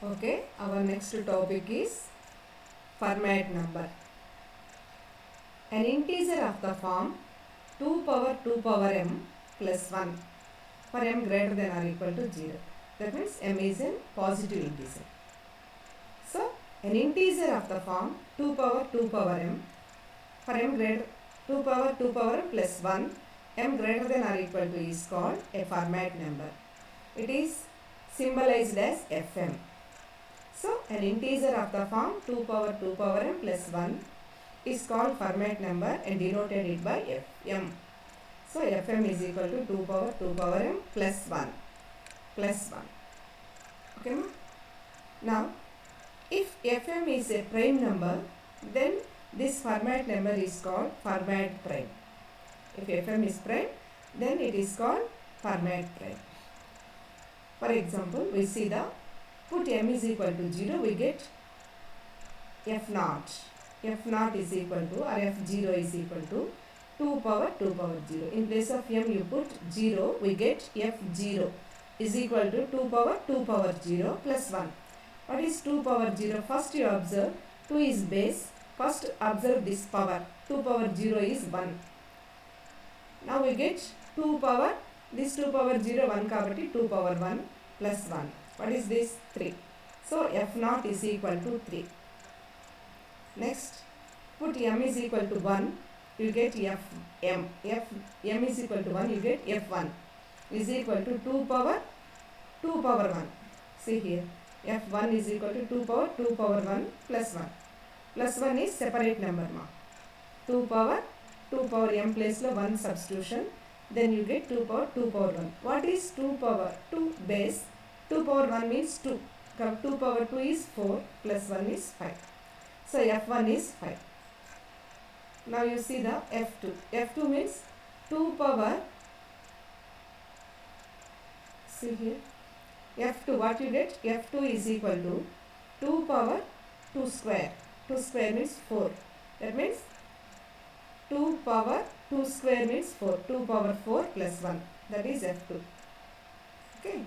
Okay, our next topic is Fermat number. An integer of the form 2 power 2 power m plus 1 for m greater than or equal to 0. That means m is a positive integer. So, an integer of the form 2 power 2 power m for m greater 2 power 2 power m plus 1 m greater than or equal to is called a Fermat number. It is symbolized as Fm. So, an integer of the form 2 power 2 power m plus 1 is called Fermat number and denoted it by Fm. So, Fm is equal to 2 power 2 power m plus 1. Okay. Now, if Fm is a prime number, then this Fermat number is called Fermat prime. If Fm is prime, then it is called Fermat prime. For example, we see the put m is equal to 0, we get f naught. F naught is equal to, or f0 is equal to 2 power 2 power 0. In place of m you put 0, we get f0 is equal to 2 power 2 power 0 plus 1. What is 2 power 0? First you observe 2 is base. First observe this power. 2 power 0 is 1. Now we get 2 power, this 2 power 0 1 kabatti 2 power 1 plus 1. What is this? 3. So, f naught is equal to 3. Next, put m is equal to 1, you get m is equal to 1, you get f1 is equal to 2 power 1. See here, f1 is equal to 2 power 1 plus 1. Plus 1 is separate number. 2 power m place lo 1 substitution, then you get 2 power 1. What is 2 power 2 base? 2 power 1 means 2. 2 power 2 is 4 plus 1 is 5. So, f1 is 5. Now, you see the f2. f2 means 2 power, see here, f2, what you get? f2 is equal to 2 power 2 square. 2 square means 4. That means 2 power 2 square means 4. 2 power 4 plus 1. That is f2. Okay.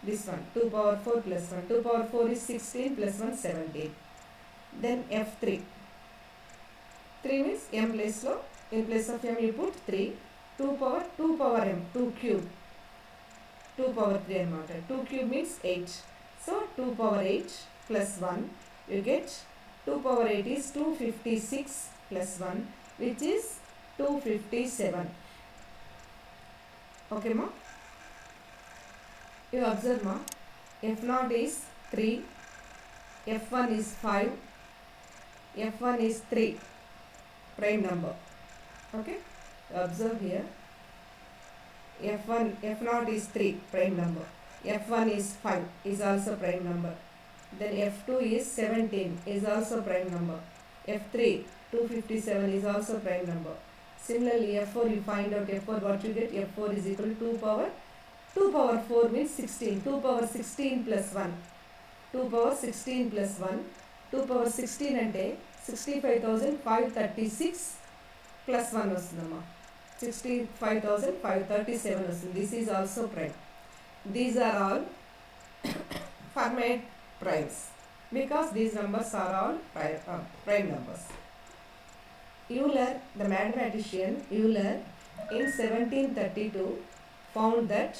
This one, 2 power 4 plus 1. 2 power 4 is 16 plus 1, 17. Then f3. 3 means m place lo. In place of m you put 3. 2 power m. 2 cube. 2 power 3 and 2 cube means 8. So, 2 power 8 plus 1. You get 2 power 8 is 256 plus 1, which is 257. Okay, ma? You observe, ma, f0 is 3, f1 is 5, f1 is 3, prime number. Okay, observe here, f0 is 3, prime number, f1 is 5, is also prime number, then f2 is 17, is also prime number, f3 257 is also prime number. Similarly, f4 you find out f4, what you get? f4 is equal to 2 power 4 means 16. 2 power 16 plus 1. 2 power 16 plus 1. 2 power 16 ante 65,536 plus 1 vastundamma. 65,537 vastundi. This is also prime. These are all Fermat primes because these numbers are all prime numbers. Euler, the mathematician Euler, in 1732 found that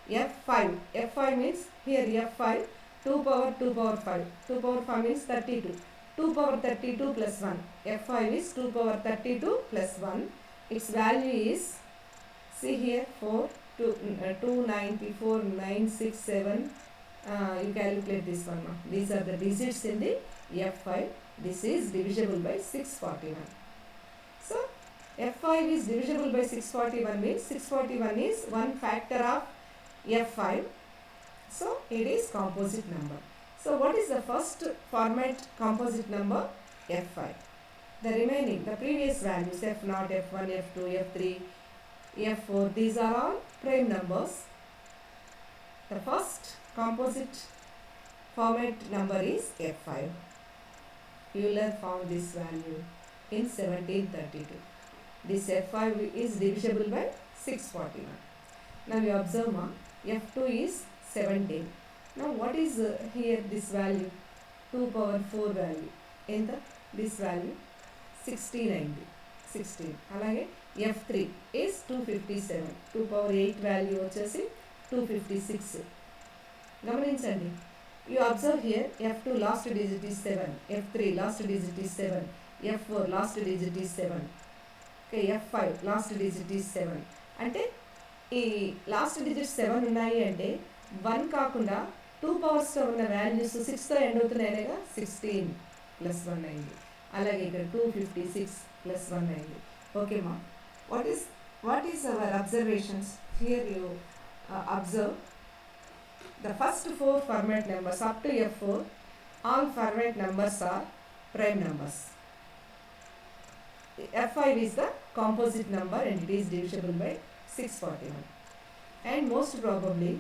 F5 means here F5 2 power 5. 2 power 5 means 32. 2 power 32 plus 1. F5 is 2 power 32 plus 1. Its value is, see here, 294, 967. You calculate this one. These are the digits in the F5. This is divisible by 641. So, F5 is divisible by 641 means 641 is one factor of F5. So, it is composite number. So, what is the first Fermat composite number? F5. The remaining, the previous values F0, F1, F2, F3, F4, these are all prime numbers. The first composite Fermat number is F5. Euler found this value in 1732. This F5 is divisible by 641. Now you observe, F2 is 17. Now what is here this value? 2 power 4 value. In this value 16 అయింది 16. అలాగే F3 is 257. 2 power 8 value వచ్చేసి 256. గమనించండి. You observe here F2 last digit is 7. F3 last digit is 7. F4 last digit is 7. Okay, F5 last digit is 7. అంటే ఈ last digit 7 ఉన్నాయి అంటే 1 కాకుండా 2 పవర్స్లో ఉన్న వాల్యూస్ 6తో ఎండ్ అవుతున్నాయనేగా 16 ప్లస్ 1 అయింది. అలాగే ఇక్కడ 256 ప్లస్ 1 అయింది. ఓకేమా? What is our observations here? You observe the first 4 Fermat numbers up to F4, all Fermat numbers are prime numbers. F5 is the composite number and it is divisible by 641. And most probably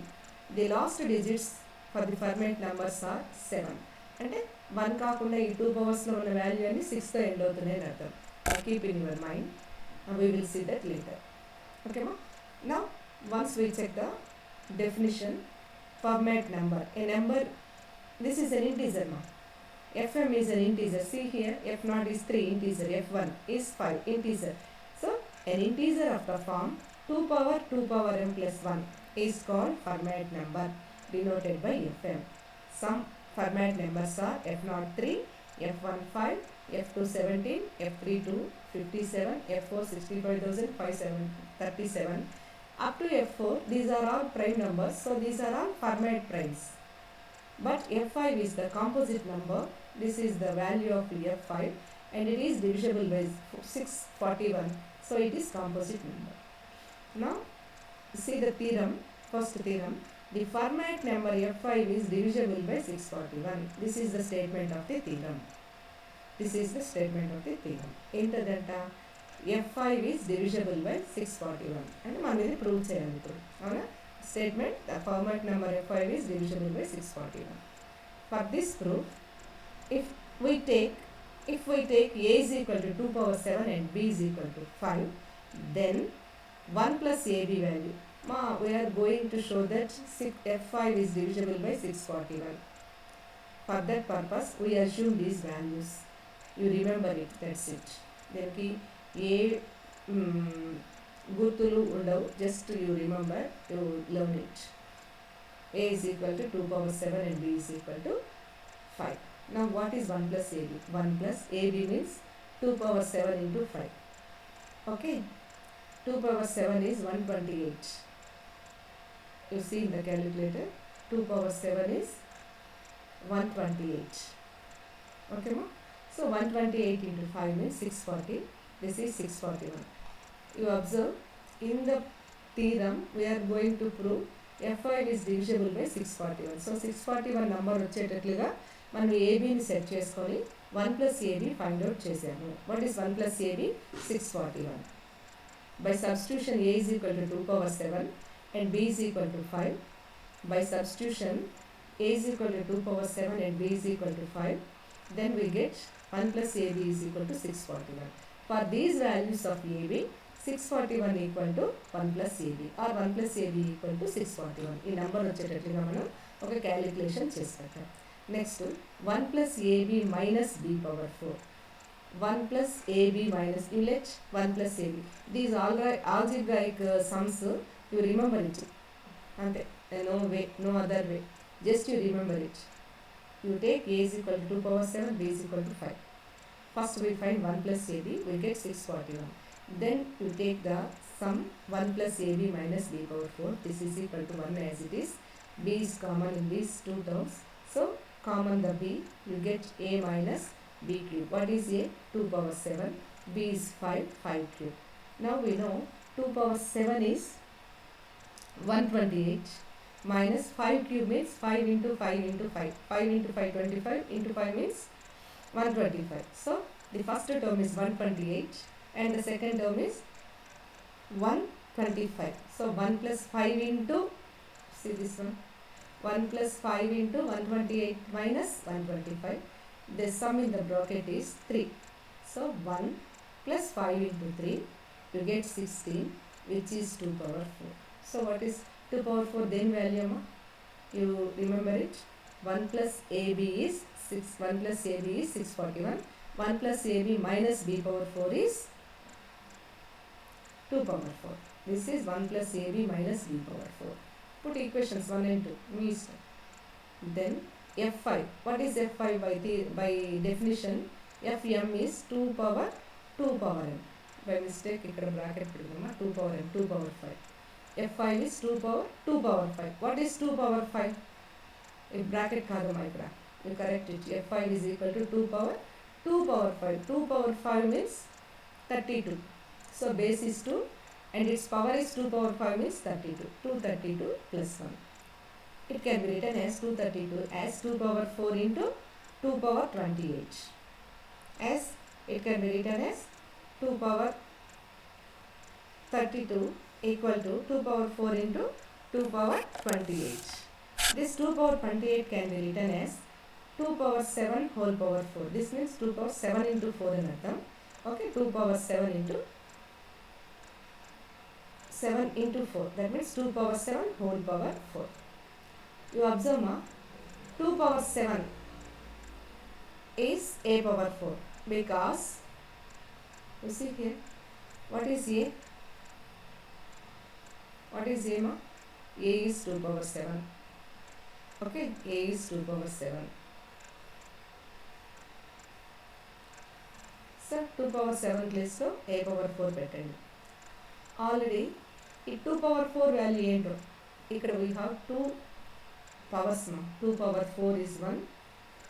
the last digits for the Fermat numbers are 7. అంటే 1 కాకుండా ఈ 2 పవర్స్లో ఉన్న value అని 6తో end అవుతున్నాయి అని అర్థం. Keep in your mind. We will see that later. Okay ma? Now once we check the definition, Fermat number. A number, this is an integer now. Fm is an integer. See here, F0 is 3 integer, F1 is 5 integer. So an integer of the form 2 power m plus 1 is called Fermat number, denoted by Fm. Some Fermat numbers are F0 3, F1 5, F2 17, F3 2, 57, F4 65,537. Up to F4, these are all prime numbers, so these are all Fermat primes. But F5 is the composite number. This is the value of F5 and it is divisible by 641, so it is composite number. Now see the theorem, first theorem. The Fermat number F5 is divisible by 641. This is the statement of the theorem. This is the statement of the theorem. Entadanta F5 is divisible by 641 and మనం ఇది prove చేయాలి ఇప్పుడు. అవునా? Statement the Fermat number F5 is divisible by 641. For this proof, if we take A is equal to 2 power 7 and B is equal to 5, then 1 plus AB value. We are going to show that F5 is divisible by 641. For that purpose, we assume these values. You remember it, that's it. దీనికి ఏ గుర్తులు ఉండవు, just you remember, you learn it. A is equal to 2 power 7 and B is equal to 5. Now what is 1 plus AB? 1 plus AB means 2 power 7 into 5. Okay, 2 power 7 is 128. You see in the calculator, 2 power 7 is 128. Okay ma? So 128 into 5 means 640. This is 641. You observe, in the theorem we are going to prove F5 is divisible by 641. So 641 number వచ్చేటట్లుగా మనం ABని set చేసుకొని 1 plus AB find out చేసాము. What is 1 plus AB? 641. By substitution A is equal to 2 power 7 and B is equal to 5. By substitution A is equal to 2 power 7 and B is equal to 5. Then we get 1 plus AB is equal to 641. For these values of AB, 641 equal to 1 plus AB or 1 plus AB equal to 641. ఈ number వచ్చేటట్లుగా మనం ఒక calculation చేసి పెట్టాం. Next 1 plus AB minus B power 4. 1 plus AB minus, you let 1 plus AB. These algebraic sums, you remember it. Ante, no way, no other way. Just you remember it. You take A is equal to 2 power 7, B is equal to 5. First we find 1 plus AB, we get 641. Then you take the sum 1 plus AB minus B power 4. This is equal to 1 as it is. B is common in these two terms. So common the B, you get A minus B cube. What is A? 2 power 7. B is 5 cube. Now we know 2 power 7 is 128 minus 5 cube means 5 into 5 into 5. 5 into 5, 25 into 5 means 125. So the first term is 128 and the second term is 125. So 1 plus 5 into, see this one, 1 plus 5 into 128 minus 125. The sum in the bracket is 3. So 1 plus 5 into 3, you get 16, which is 2 power 4. So what is 2 power 4 then value? You remember it? 1 plus AB is 6. 1 plus AB is 641. 1 plus AB minus B power 4 is 2 power 4. This is 1 plus AB minus B power 4. Put equations 1 and 2. Then F5. What is F5 by definition? Fm is 2 power n. By mistake, ikkada bracket pududama 2 power n, 2 power 5. F5 is 2 power 5. What is 2 power 5? If bracket kadama ikkada. You correct it. F5 is equal to 2 power 5. 2 power 5 means 32. So base is 2 and its power is 2 power 5 means 32. 232 plus 1. It can be written as 232 as 2 power 4 into 2 power 28. As it can be written as 2 power 32 equal to 2 power 4 into 2 power 28. This 2 power 28 can be written as 2 power 7 whole power 4. This means 2 power 7 into 4 in artham. Okay, 2 power 7 into 4. That means 2 power 7 whole power 4. You observe, 2 power 7 is a power 4 because you see here, what is a? What is a, A is 2 power 7. Okay, A is 2 power 7. So 2 power 7 place to a power 4 పెట్టండి. Already ఈ 2 power 4 value ఏంటో ఇక్కడ we have 2 powers. 2 power 4 is 1.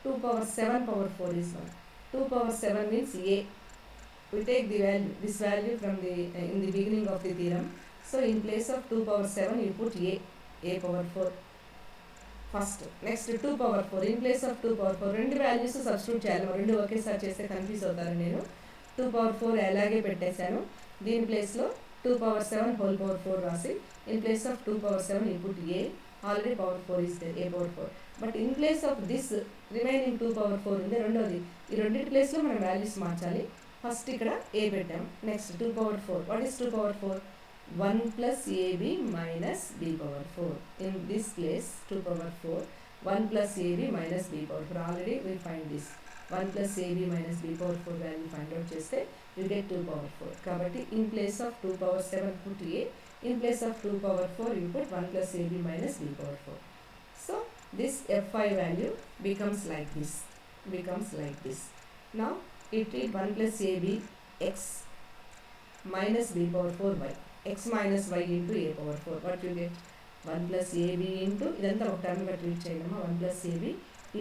2 power 7 power 4 is 1. 2 power 7 means A. We take the value, this value from the in the beginning of the theorem. So in place of 2 power 7 you put A power 4 first. Next 2 power 4 in place of 2 power 4 రెండు values substitute చేయాలి. రెండు ఒకేసారి చేస్తే confuse అవుతారు. నేను 2 power 4 అలాగే పెట్టేశాను. దీని ప్లేస్లో 2 power 7 whole power 4 రాసి in place of 2 power 7 you put A. Already power 4 is there, A power 4. But in place of this remaining 2 power 4 ఉంది. రెండోది ఈ రెండింటి ప్లేస్లో మనం వాల్యూస్ మార్చాలి. ఫస్ట్ ఇక్కడ A పెట్టాం. Next 2 power 4. What is 2 power 4? 1 plus AB minus B power 4. In this place 2 power 4. 1 plus AB minus B power 4. Already we find this. 1 plus AB minus B power 4 value find out చేస్తే you get 2 power 4. కాబట్టి in place of 2 power 7 put A. In place of 2 power 4 you put 1 plus AB minus B power 4. So this F5 value becomes like this. Now it is 1 plus AB x minus B power 4 y. X minus y into A power 4. What you get? 1 plus AB into ఇదంతా ఒక term గా treat చేయడమా. 1 plus AB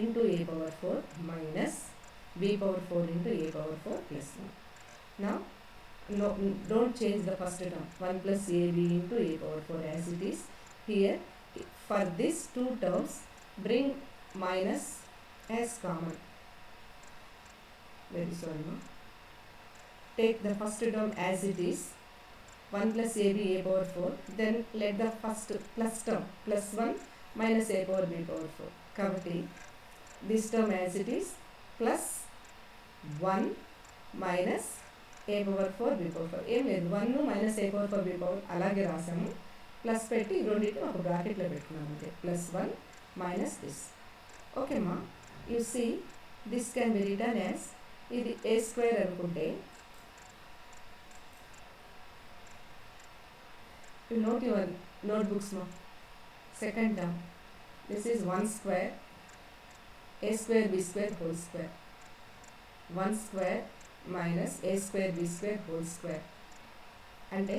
into A power 4 minus B power 4 into A power 4 plus 1. Now no, don't change the first term. 1 plus AB into A power 4 as it is. Here for these two terms bring minus as common. Very sorry, no? Take the first term as it is. 1 plus AB A power 4. Then let the first plus term plus 1 minus A power B power 4. Kabatti this term as it is plus 1 minus A power 4 B power 4. ఏం లేదు 1 minus A power 4 B power అలాగే రాసాము. Plus పెట్టి రెండింటిని ఒక బ్రాకెట్లో పెట్టుకున్నాము అంతే. Plus 1 minus this. Okay మా, you see this can be return as ఇది A square అనుకుంటే you note your notebooks, no? Second term, this is 1 square A square B square whole square. 1 square minus A square B square whole square. అంటే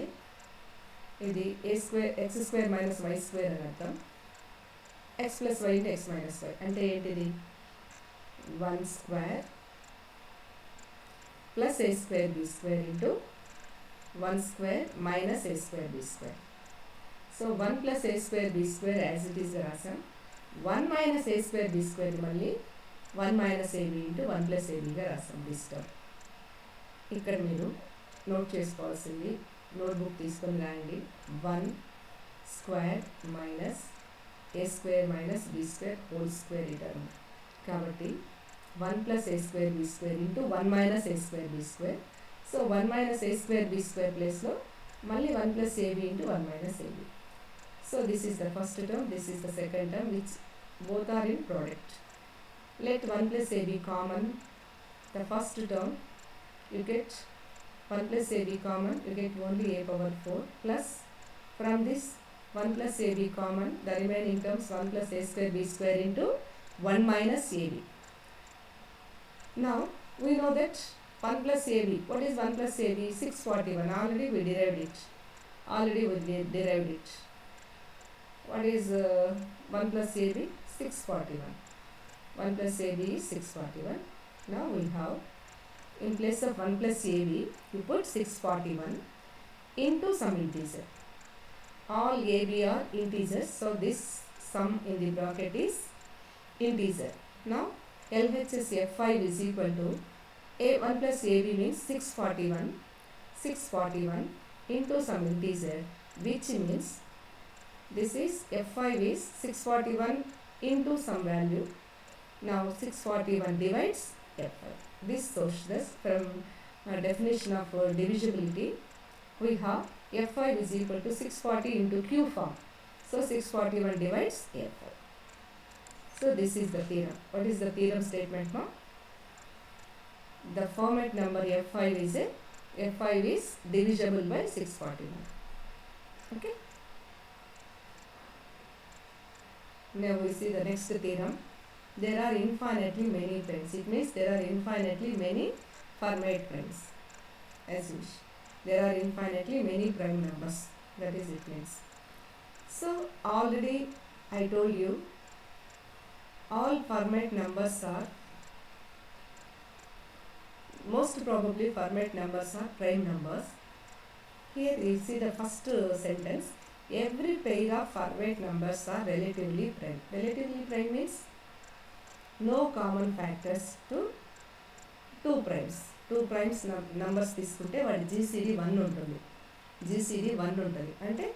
ఇది A square x square minus y square అని అర్థం. x plus y into x minus y అంటే ఏంటిది? 1 square plus A square B square into 1 square minus A square B square. So 1 plus A square B square as it is రాసాం. 1 minus A square B square మళ్ళీ 1 minus AB into 1 plus AB గా రాసాం this term. ఇక్కడ మీరు note చేసుకోవాల్సింది, notebook తీసుకొని రాయండి. 1 square minus A square minus B square whole square ఈ టర్మ్. కాబట్టి 1 plus A square B square into 1 minus A square B square. So 1 minus A square B square place లో మళ్ళీ 1 plus AB into 1 minus AB. So this is the first term, this is the second term, which both are in product. Let 1 plus a be common. The first term you get 1 plus a be common, you get only a power 4 plus from this 1 plus a be common, the remaining terms 1 plus a square b square into 1 minus ab. Now we know that 1 plus ab, what is 1 plus ab? 641, already we derived it. What is 1 plus ab? 641. 1 plus ab is 641. Now we have, in place of 1 plus ab, you put 641 into some integer. All ab are integers, so this sum in the bracket is integer. Now LHS F5 is equal to A1 plus AB means 641 into some integer, which means this is F5 is 641 into some value. Now 641 divides F5. This shows this from definition of divisibility. We have F5 is equal to 640 into Q form. So 641 divides F5. So this is the theorem. What is the theorem statement now? The format number F5 is divisible by 641. Okay. Now we see the next theorem. There are infinitely many primes. It means there are infinitely many Fermat primes. As you wish. There are infinitely many prime numbers. That is it means. So already I told you, all Fermat numbers are, most probably Fermat numbers are prime numbers. Here you see the first sentence. Every pair of Fermat numbers are relatively prime. Relatively prime means no common factors to 2 primes. 2 primes numbers తీసుకుంటే వాడి GCD 1 ఉంటుంది. GCD 1 ఉంటుంది. అంటే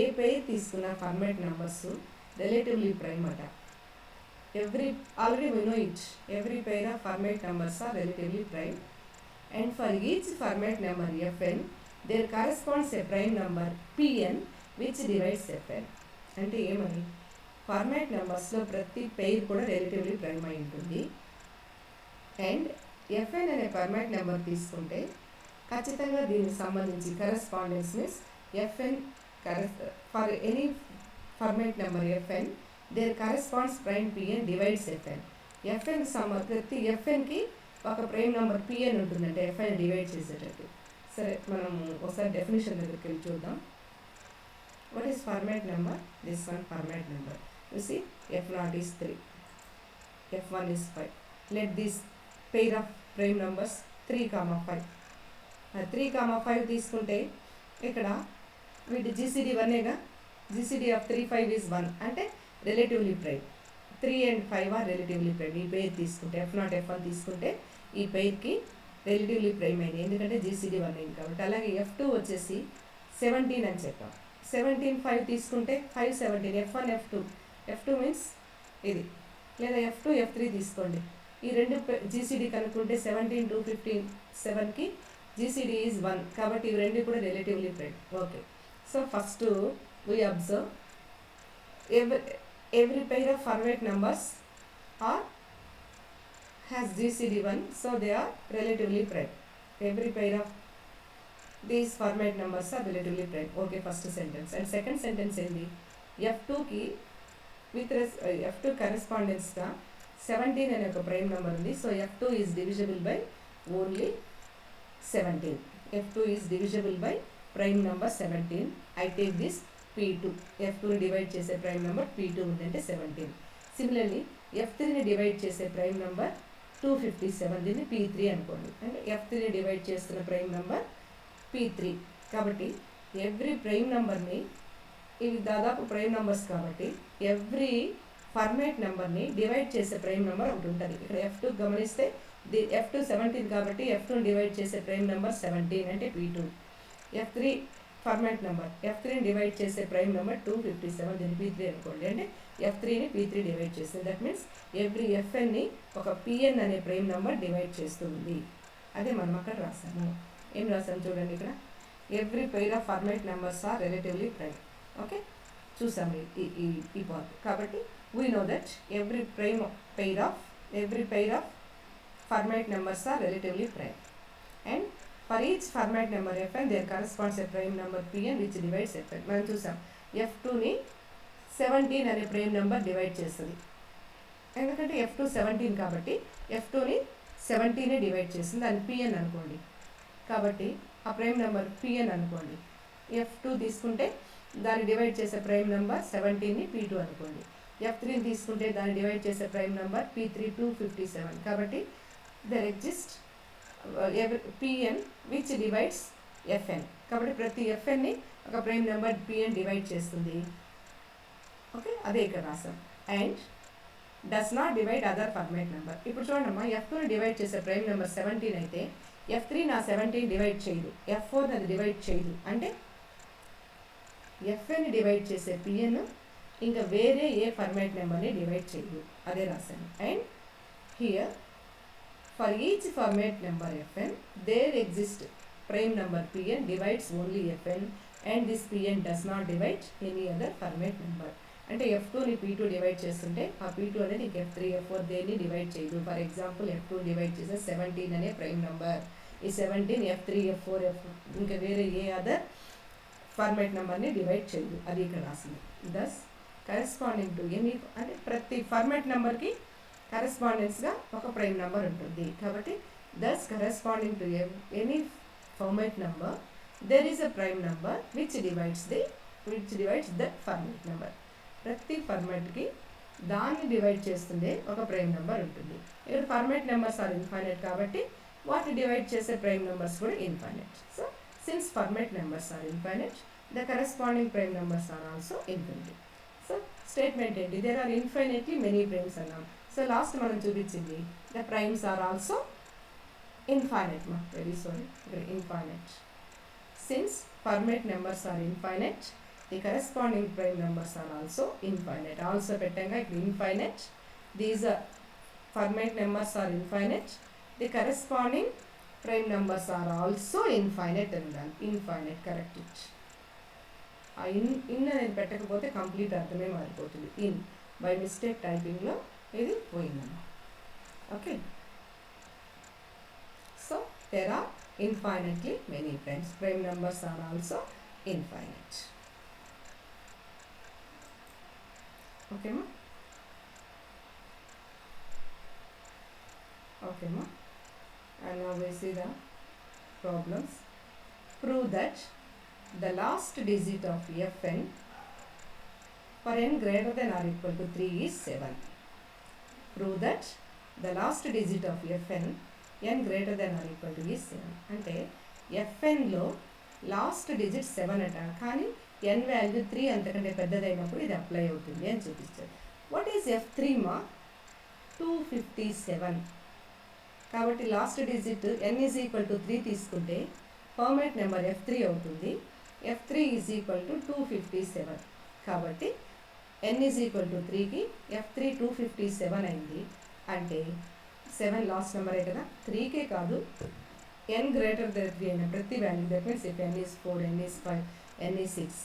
ఏ పేర్ తీసుకున్న format numbers relatively prime అట. Already we know it. Every pair of Fermat numbers are relatively prime. And for each Fermat number Fn, there corresponds a prime number Pn which divides Fn. అంటే ఏమని? Fermat numbers లో ప్రతి pair కూడా relatively prime అయి ఉంటుంది. And Fn అనే Fermat number తీసుకుంటే ఖచ్చితంగా దీనికి సంబంధించి correspondence means Fn for any Fermat number Fn, there corresponds prime Pn divides Fn. Fn ప్రతి Fnకి ఒక ప్రైమ్ నెంబర్ Pn ఉంటుందంటే Fn డివైడ్ చేసేటట్టు. సరే మనం ఒకసారి డెఫినేషన్ దగ్గరికి వెళ్ళి చూద్దాం. What is Fermat number? This one Fermat number. You see, F0 is 3, F1 is 5. Let this pair of prime numbers 3, 5. 3, 5 తీసుకుంటే ఇక్కడ వీటి GCD 1ఏగా. GCD of 3, 5 is 1 అంటే relatively prime. 3 and 5 are relatively prime. ఈ పేర్ తీసుకుంటే F0, F1 తీసుకుంటే ఈ పేర్కి relatively prime అయింది, ఎందుకంటే GCD 1 అయింది కాబట్టి. అలాగే F2 వచ్చేసి 17 అని చెప్పాం. 17, 5 తీసుకుంటే 5, 17, F1, F2 మీన్స్ ఇది. లేదా F2, F3 తీసుకోండి. ఈ రెండు GCD కనుక్కుంటే 17, 2, 15, 7కి GCD is 1 కాబట్టి ఇవి రెండు కూడా relatively prime. Okay. So first we observe every pair of Fermat numbers has GCD 1, so they are relatively prime. Every pair of these Fermat numbers are relatively prime. Okay, first sentence. And second sentence ఏంది? F2కి F2 correspondence గా 17 అనే ఒక prime number ఉంది. So F2 is divisible by only 17. F2 is divisible by prime number 17. I take this P2. F2ని divide చేసే prime number P2 ఉందంటే 17. Similarly F3ని divide చేసే ప్రైమ్ నెంబర్ 257, దీన్ని P3 అనుకోండి. అంటే F3ని డివైడ్ చేస్తున్న ప్రైమ్ నెంబర్ P3. కాబట్టి ఎవ్రీ ప్రైమ్ నెంబర్ని, ఇవి దాదాపు ప్రైమ్ నెంబర్స్ కాబట్టి ఎవ్రీ ఫర్మాట్ నెంబర్ని డివైడ్ చేసే ప్రైమ్ నెంబర్ ఒకటి ఉంటుంది. ఇక్కడ F2 గమనిస్తే F2 17 కాబట్టి F2ని డివైడ్ చేసే ప్రైమ్ నెంబర్ 17 అంటే P2. F3 ఫర్మాట్ నెంబర్, F3ని డివైడ్ చేసే ప్రైమ్ నెంబర్ 257, దీన్ని P3 అనుకోండి. అంటే F3ని P3 డివైడ్ చేస్తుంది. దట్ మీన్స్ ఎవ్రీ Fnని ఒక Pn అనే ప్రైమ్ నెంబర్ డివైడ్ చేస్తుంది. అదే మనం అక్కడ రాసాము. ఏం రాసాము చూడండి ఇక్కడ. Every pair of Fermat numbers are relatively prime. Okay. చూసాము ఈ పార్ట్. కాబట్టి we know that every pair of Fermat numbers are relatively prime, and for each Fermat number Fn there corresponds a prime number Pn which divides Fn. మనం చూసాం F2ని 17 అనే prime number divide చేస్తుంది, ఎందుకంటే F2 17 కాబట్టి F2ని 17 divide చేస్తుంది, దాన్ని Pn అనుకోండి. కాబట్టి ఆ ప్రైమ్ నెంబర్ Pn అనుకోండి. F2 తీసుకుంటే దాన్ని డివైడ్ చేసే ప్రైమ్ నెంబర్ 17ని P2 అనుకోండి. F3ని తీసుకుంటే దాన్ని డివైడ్ చేసే ప్రైమ్ నెంబర్ P3 257. కాబట్టి there exists Pn which divides Fn. కాబట్టి ప్రతి Fnని ఒక ప్రైమ్ నెంబర్ Pn డివైడ్ చేస్తుంది. ఓకే, అదే ఇక్కడ రాసాం. And does not divide other Fermat number. ఇప్పుడు చూడండి అమ్మా, F2ని డివైడ్ చేసే ప్రైమ్ నెంబర్ 17 అయితే F3 నా 17 డివైడ్ చేయదు, F4 అది డివైడ్ చేయదు. అంటే Fnని డివైడ్ చేసే Pn ఇంకా వేరే ఏ ఫర్మాట్ నెంబర్ని డివైడ్ చేయదు, అదే రాశాను. And here for each format number Fn there exists prime number Pn divides only Fn, and this Pn does not divide any other format number. అంటే F2ని P2 డివైడ్ చేస్తుంటే ఆ P2 అనేది ఇంక F3 F4 దేన్ని divide చేయదు. For example F2 divide చేసే 17 అనే prime number, ఈ 17 F3 F4 ఇంకా వేరే ఏ అదర్ ఫార్మాట్ నెంబర్ని డివైడ్ చేయదు, అది ఇక్కడ రాసింది. దస్ కరెస్పాండింగ్ టు ఎనీ, అంటే ప్రతి ఫార్మాట్ నెంబర్కి కరెస్పాండెన్స్గా ఒక ప్రైమ్ నెంబర్ ఉంటుంది. కాబట్టి thus corresponding to any Fermat number there is a prime number which divides that Fermat number. ప్రతి ఫార్మాట్కి దాన్ని డివైడ్ చేస్తుండే ఒక ప్రైమ్ నెంబర్ ఉంటుంది. ఇక్కడ ఫార్మాట్ నెంబర్స్ ఆర్ ఇన్ఫైనైట్ కాబట్టి వాటిని డివైడ్ చేసే ప్రైమ్ నెంబర్స్ కూడా infinite. So since Fermat numbers are infinite the corresponding prime numbers are also infinity. So statement ఏంటి, there are infinitely many primes అన్నాం. సో లాస్ట్ మనం చూపించింది the primes are also infinite. Very sorry, ఇక్కడ infinite. Since Fermat numbers are infinite the corresponding prime numbers are also infinite. Also పెట్టంగా ఇక్కడ infinite, these are format numbers are infinite, the corresponding prime numbers are also infinite and infinite. Correct it. in అనేది పెట్టకపోతే complete అర్థమే మారిపోతుంది. in by mistake typing లో ఇది పోయిందమ్మా. Okay, so there are infinitely many primes. Prime numbers are also infinite. Okay ma? Okay ma? And now we see the problems. Prove that the last digit of Fn for n greater than or equal to 3 is 7. Prove that the last digit of Fn n greater than or equal to is 7. అంటే Fn లో last digit 7 అట, కానీ n value 3 అంతకంటే పెద్దదైనప్పుడు ఇది apply అవుతుంది అని చూపిస్తారు. What is F3 మా? 257. కాబట్టి last digit n is equal to 3 తీసుకుంటే ఫార్మాట్ నెంబర్ F3 అవుతుంది. F3 is equal to 257. కాబట్టి n ఈజ్ ఈక్వల్ టు 3కి F3 257 అయింది. అంటే 7 లాస్ట్ నెంబరే కదా, 3కే కాదు n గ్రేటర్ దెన్ 3 అయిన ప్రతి value, that means if n is 4, n is 5, n is 6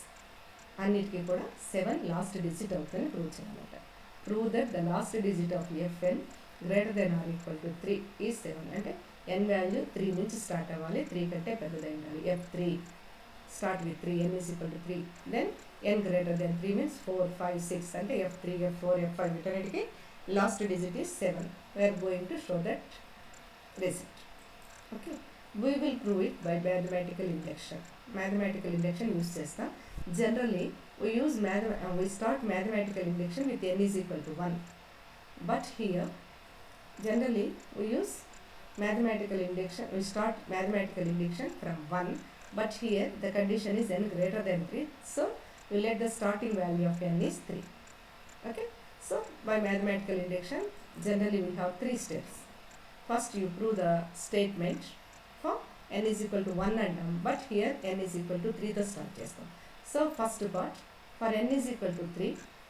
అన్నిటికీ కూడా 7 లాస్ట్ డిజిట్ అవుతుందని ప్రూవ్ చేయాలన్నమాట. Prove that the last digit of Fn greater than or equal to 3 is 7. అంటే n వాల్యూ 3 నుంచి start అవ్వాలి, 3 కంటే పెద్దదై ఉండాలి. F3 start with 3, n is equal to 3, then n greater than 3 means 4, 5, 6 అంటే F3, F4, F5 వీటన్నిటికీ last digit is 7. We are going to show that result. Okay, we will prove it by mathematical induction. Mathematical induction use చేస్తాం. Generally we start mathematical induction with n is equal to 1, but here generally we use mathematical induction, we start mathematical induction from 1, but here the condition is n greater than 3, so we let the starting value of n is 3. Okay, so by mathematical induction generally we have 3 steps. First you prove the statement for n is equal to 1 అంటాం, but here n is equal to 3తో start చేస్తాం. So first part for n is equal to 3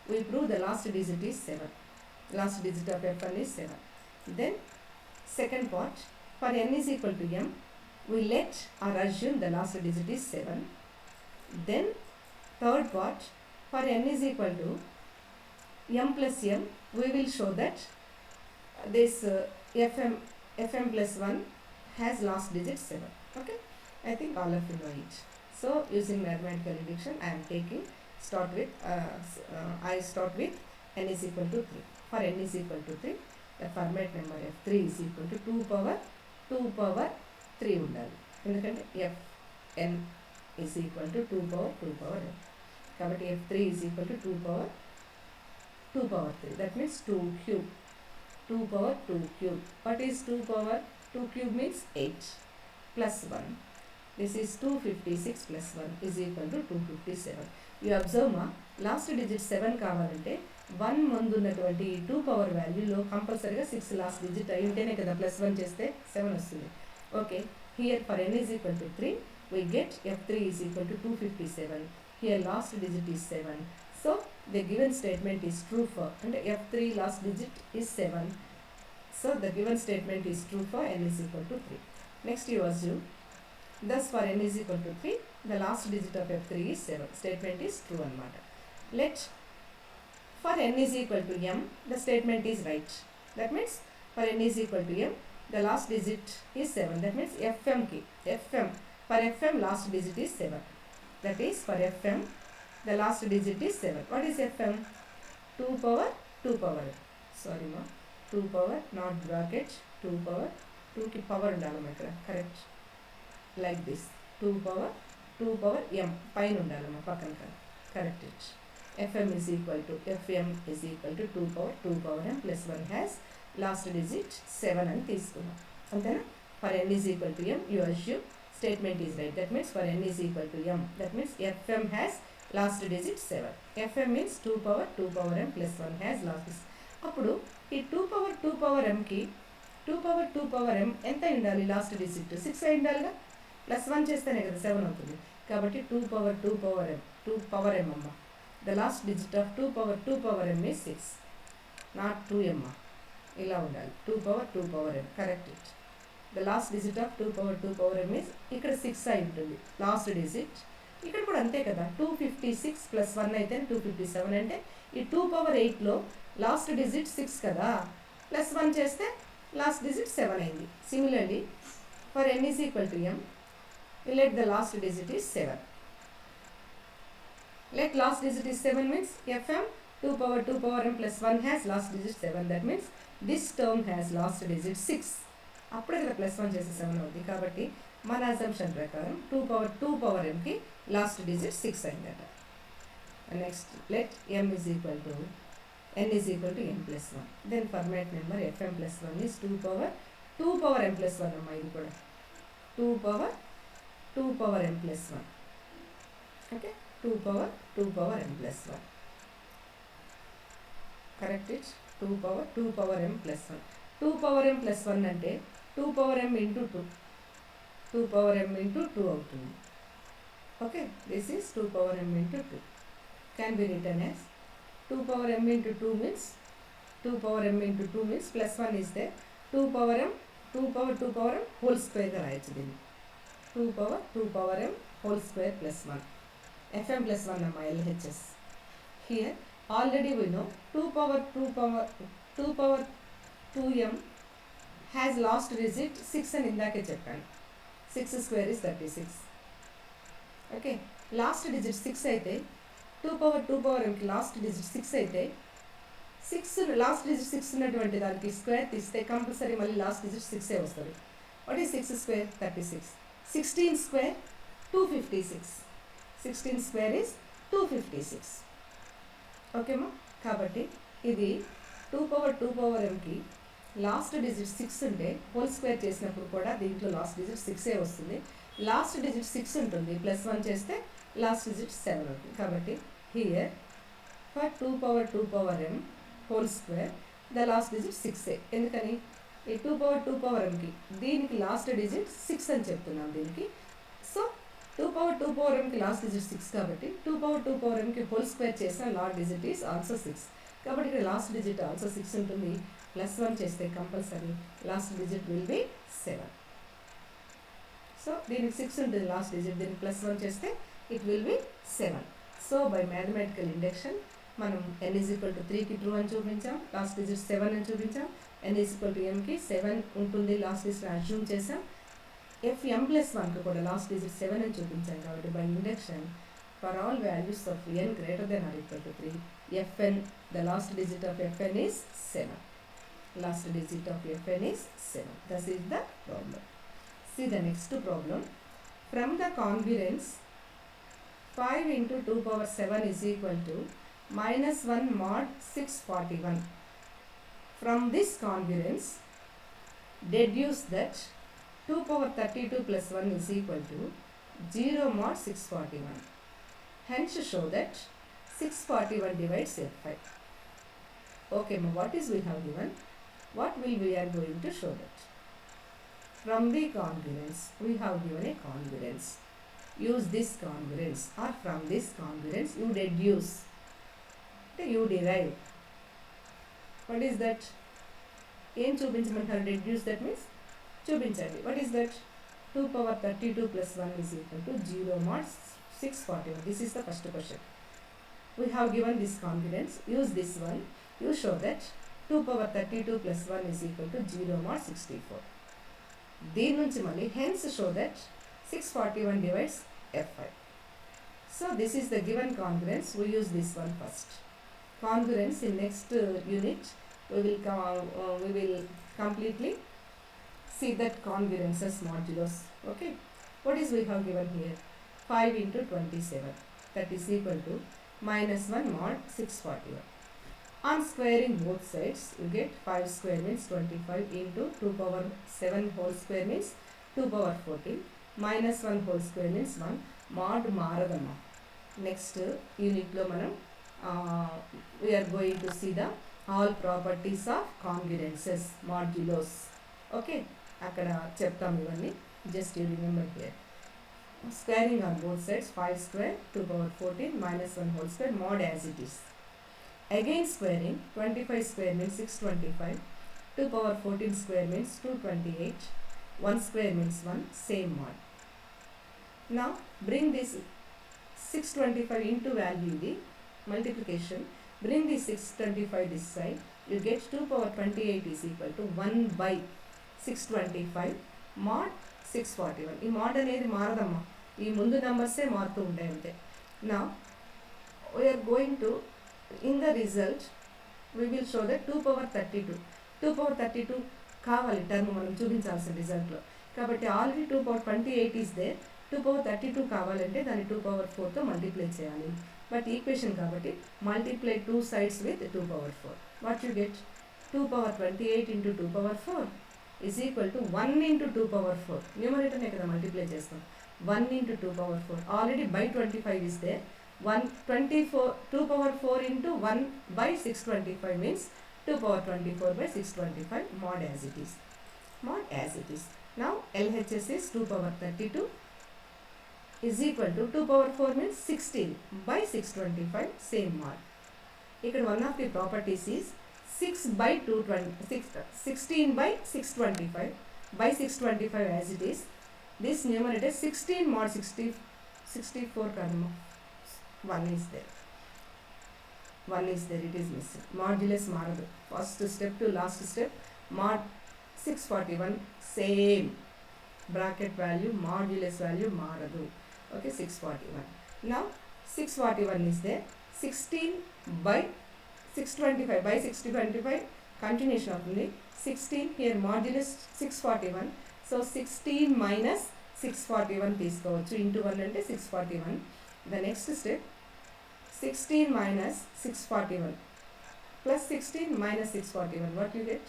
we prove the last digit is 7. Last digit of Fn is 7. Then second part for n is equal to m we let or assume the last digit is 7. Then third part For n is equal to m plus m, we will show that this fm plus 1 has last digit 7. Okay, I think all of you know it. So using mathematical induction, I am taking I start with n is equal to 3. For n is equal to 3, the format number f3 is equal to 2 power 3 ఉండాలి. ఎందుకంటే fn is equal to 2 power n. కాబట్టి f3 is equal to 2 power 3. That means 2 cube. 2 power 2 cube. What is 2 power 2 cube means 8 plus 1. This is 256 plus 1 is equal to 257. You observe ma, last digit 7 కావాలంటే 1 ముందు ఉన్నటువంటి 2 power వాల్యూలో కంపల్సరీగా 6 last digit అయి ఉంటేనే కదా plus 1 చేస్తే 7 వస్తుంది. Okay, here for n is equal to 3, we get f3 is equal to 257. Here last digit is 7. So the given statement is true for, and f3 last digit is 7. So the given statement is true for n is equal to 3. Next you assume, thus for n is equal to 3, the last digit of f3 is 7. Statement is true anamata. Let for n is equal to m, the statement is right. That means for n is equal to m, the last digit is 7. That means for fm last digit is 7. That is for fm the last digit is 7. What is fm? 2 power. Sorry ma, 2 power not bracket, 2 power 2 ki power undalama ikkada, correct, like this. 2 power m పైన ఉండాలమ్మా, పక్కన కాదు, correct it. fm is equal to 2 power m plus 1 has last digit 7 అని తీసుకున్నాం, అంతేనా? For n is equal to m, you assume statement is right. That means for n is equal to m, that means fm has last digit 7. fm means 2 power m plus 1 has last digit. అప్పుడు ఈ 2 power m కి 2 power m ఎంత ఉండాలి? Last digit 6 అయి ఉండాలిగా, plus 1 చేస్తేనే కదా 7 అవుతుంది. కాబట్టి 2 power m అమ్మ, the last digit of 2 power m is 6, not 2m. ఇలా ఉండాలి. 2 power m, correct it. The last digit of 2 power m is ఇక్కడ 6 అయి ఉంటుంది లాస్ట్ డిజిట్. ఇక్కడ కూడా అంతే కదా, 256 ప్లస్ 1 అయితే 257. అంటే ఈ 2 power 8లో లాస్ట్ డిజిట్ 6 కదా, ప్లస్ 1 చేస్తే లాస్ట్ డిజిట్ 7 అయింది. Similarly for n is equal to m, let the last digit is 7. Let last digit is 7 means fm 2 power m plus 1 has last digit 7. That means this term has last digit 6. అప్పుడే కదా plus 1 చేస్తే 7 అవుతుంది. కాబట్టి మన assumption ప్రకారం 2 power m కి last digit 6 అయిందట. Next let m is equal to n is equal to n plus 1. Then format number fm plus 1 is 2 power m plus 1 అమ్మా, ఇది కూడా 2 power m plus 1. Okay, 2 power m plus 1. Correct it. 2 power m plus 1. 2 power m plus 1 అంటే 2 power m into 2. 2 power m into 2 అవుతుంది. Okay, this is 2 power m into 2. Can be written as 2 power m into 2 means 2 power m into 2 means plus 1 is there. 2 power m whole square గా రాయొచ్చు దీన్ని. 2 power m whole square plus 1. fm plus 1 అమ్మా, LHS. Here already we know 2 power 2m has last digit 6 అని ఇందాకే చెప్పాను. 6 square is 36. Okay, last digit 6 అయితే 2 power m కి last digit 6 అయితే 6 లాస్ట్ డిజిట్ 6 ఉన్నటువంటి దానికి స్క్వేర్ తీస్తే కంపల్సరీ మళ్ళీ లాస్ట్ డిజిట్ 6 ఏ వస్తుంది. What is 6 square? 36. 16 square 256. 16 square is 256. ఓకేమా? కాబట్టి ఇది 2 power m కి లాస్ట్ డిజిట్ 6 ఉంటే హోల్ స్క్వేర్ చేసినప్పుడు కూడా దీంట్లో లాస్ట్ డిజిట్ 6 ఏ వస్తుంది. లాస్ట్ డిజిట్ 6 ఉంటుంది, ప్లస్ 1 చేస్తే లాస్ట్ డిజిట్ 7 అవుతుంది. కాబట్టి here for 2 power m whole square the last digit 6 ఏ. ఎందుకని ఈ 2 power m కి దీనికి లాస్ట్ డిజిట్ 6 అని చెప్తున్నాం దీనికి. సో 2 power m కి లాస్ట్ డిజిట్ 6 కాబట్టి 2 power m కి హోల్ స్క్వేర్ చేసిన లాస్ట్ డిజిట్ ఈస్ ఆల్సో 6. కాబట్టి ఇక్కడ లాస్ట్ డిజిట్ ఆల్సో 6 ఉంటుంది. ప్లస్ 1 చేస్తే compulsory last digit will be 7. So దీనికి 6 ఉంటుంది లాస్ట్ డిజిట్, దీనికి ప్లస్ 1 చేస్తే it will be 7. So by mathematical induction మనం n is equal to 3కి ట్రూ అని చూపించాం, లాస్ట్ డిజిట్ 7 అని చూపించాం, n is equal to mకి 7 ఉంటుంది లాస్ట్ డిజిట్ అజ్యూమ్ చేసాం, fm+1కి కూడా లాస్ట్ డిజిట్ 7 అని చూపించాం కాబట్టి by induction for all values of n greater than or equal to 3, fn, the last digit of fn is 7. Last digit of fn is 7. This is the problem. See the next problem. From the congruence 5 into 2 power 7 is equal to minus 1 mod 641. From this congruence, deduce that 2 power 32 plus 1 is equal to 0 mod 641. Hence show that 641 divides f5. Okay, what is we have given? What will we are going to show that? From the congruence, we have given a congruence. Use this congruence, or from this congruence you deduce, you derive. What is that? Em చూపించమంటారు, deduce that means చూపించండి. What is that? 2 power 32 plus 1 is equal to 0 mod 641. This is the first question. We have given this congruence. Use this one. You show that 2 power 32 plus 1 is equal to 0 mod 64. దీని నుంచి మళ్ళీ hence show that 641 divides f5. So this is the given congruence. We use this one first. Congruence in next unit we will completely see that congruences modulos. Okay. What is we have given here? 5 into 27, that is equal to minus 1 mod 641. On squaring both sides, you get 5 square means 25 into 2 power 7 whole square means 2 power 14, minus 1 whole square means 1, mod maradama. Next unit lo manam we are going to see the all properties of congruences, modulos. Okay, akkada cheptam ivanni, just you remember here. Squaring on both sides, 5 square 2 power 14 minus 1 whole square mod as it is. Again squaring, 25 square means 625, 2 power 14 square means 228, 1 square means 1, same mod. Now bring this 625 into value the multiplication, bring this 625 this side, you get 2 power 28 is equal to 1 by 625 mod 641. ఈ mod అనేది మారదమ్మా, ఈ ముందు నెంబర్సే మారుతూ ఉంటాయి అంతే. Now we are going to, in the result we will show that 2 power 32 కావాలి term మనం చూపించాల్సిన రిజల్ట్లో, కాబట్టి already 2 power 28 is there, 2 power 32 కావాలంటే దాన్ని 2 power 4తో మల్టిప్లై చేయాలి. బట్ ఈక్వేషన్ కాబట్టి multiply 2 sides with 2 power 4. What you get? 2 power 28 into 2 power 4 is equal to 1 into 2 power 4. న్యూమరేటర్నే కదా multiply చేస్తాం. 1 into 2 power 4. Already by 25 is there. 2 power 4 into 1 by 625 means 2 power 24 by 625 mod as it is. Mod as it is. Now LHS is 2 power 32 is equal to 2 power 4 means 16 by 625, same mod. Here one of the properties is 6 by 16 by 625 by 625 as it is. This numerator 16 mod 64 karma. 1 is there. 1 is there, it is missing. Modulus maradu. First step to last step. Mod 641 same. Bracket value, modulus value maradu. Okay, 641. Now 641 is there. 16 by 625 by 625 continuation of the 16 here modulus 641. So 16 minus 641 తీసుకోవచ్చు, into 1 అంటే 641. The next step 16 minus 641 plus 16 minus 641. What you get?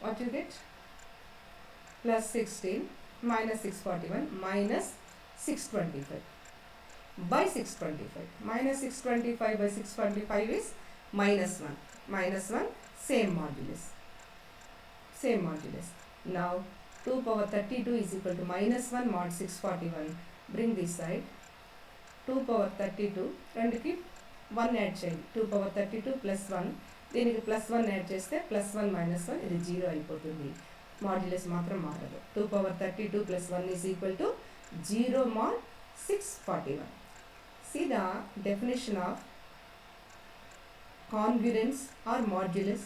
What you get? Plus 16 minus 641 minus 625 by 625. Minus 625 by 625 is minus 1. Minus 1, same modulus. Same modulus. Now 2 power 32 is equal to minus 1 mod 641. Bring this side. 2 power 32 రెండుకి 1 add చేయండి. 2 power 32 plus 1, దీనికి plus 1 add చేస్తే plus 1 minus 1 ఇది 0 అయిపోతుంది. Modulus మాత్రం మారదు. 2 power 32 plus 1 is equal to 0 mod 641. See the definition of congruence or modulus.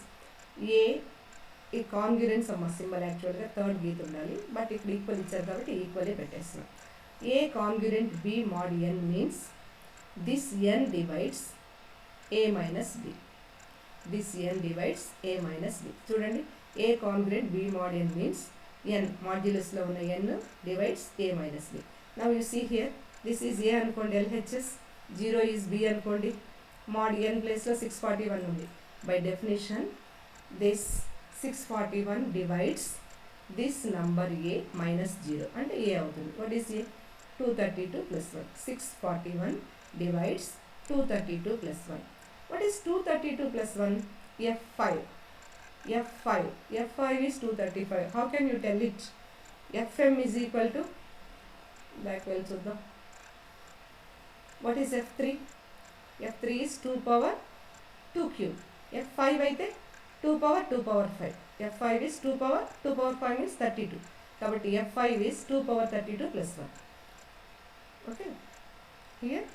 ఈ కాంగ్యురెన్స్ అమ్మ సింబల్ యాక్చువల్గా థర్డ్ గీత ఉండాలి, బట్ ఇక్కడ ఈక్వల్ ఇచ్చారు కాబట్టి ఈక్వలే పెట్టేస్తున్నాం. A congruent b mod n means this n divides a minus b. This n divides a minus b. చూడండి, a congruent b mod n means n మాడ్యులస్లో ఉన్న n divides a minus b. Now you see here, this is a అనుకోండి, LHS, 0 is b అనుకోండి, mod n ప్లేస్లో 641 ఉంది. By definition this 641 divides this number a minus 0 అంటే a అవుతుంది. What is a? 232 plus 1. 641 divides 232 plus 1. What is 232 plus 1? F5. F5. F5 is 235. How can you tell it? Fm is equal to, back well చూద్దాం. What is F3? F3 is 2 power 2 cube. F5 అయితే 2 power 2 power 5. F5 is 2 power 2 power 5 means 32. కాబట్టి F5 is 2 power 32 plus 1. Okay. Here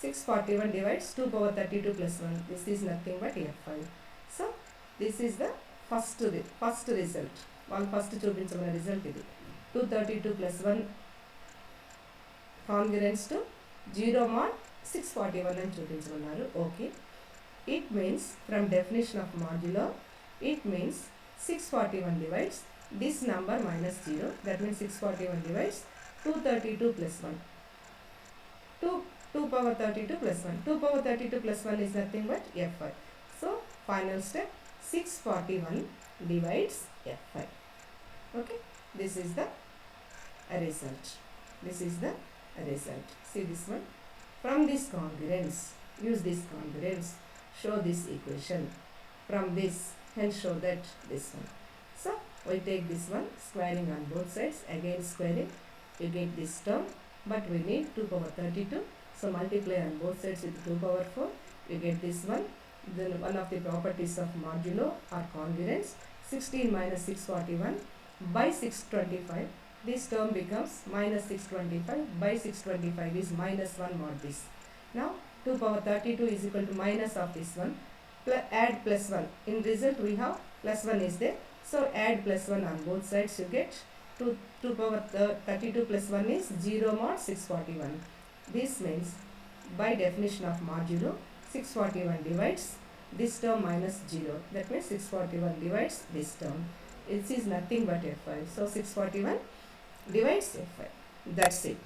641 divides 2 power 32 plus 1. This is nothing but F5. So this is the first result. వాళ్ళు first చూపించమన్న result ఇది. 232 plus 1 కాంగ్రుయెన్స్ to 0 mod 641 అని చూపించమన్నారు. Okay. It means from definition of modulo, it means 641 divides this number minus 0. That means 641 divides 232 plus 1. 2 power 32 plus 1. 2 power 32 plus 1 is nothing but F5. So final step, 641 divides F5. Okay. This is the result. This is the result. See this one. From this congruence, use this congruence. Show this equation. From this and show that this one. So we take this one, squaring on both sides, again squaring, you get this term, but we need 2 power 32. So multiply on both sides with 2 power 4, you get this one. Then one of the properties of modulo or congruence, 16 minus 641 by 625. This term becomes minus 625 by 625 is minus 1 mod this. Now 2 power 32 is equal to minus of this one, add plus 1. In result we have plus 1 is there, so add plus 1 on both sides, you get 2 power 32 plus 1 is 0 mod 641. This means by definition of modulo, 641 divides this term minus 0. That means 641 divides this term. It is nothing but F5. So 641 divides F5. That's it.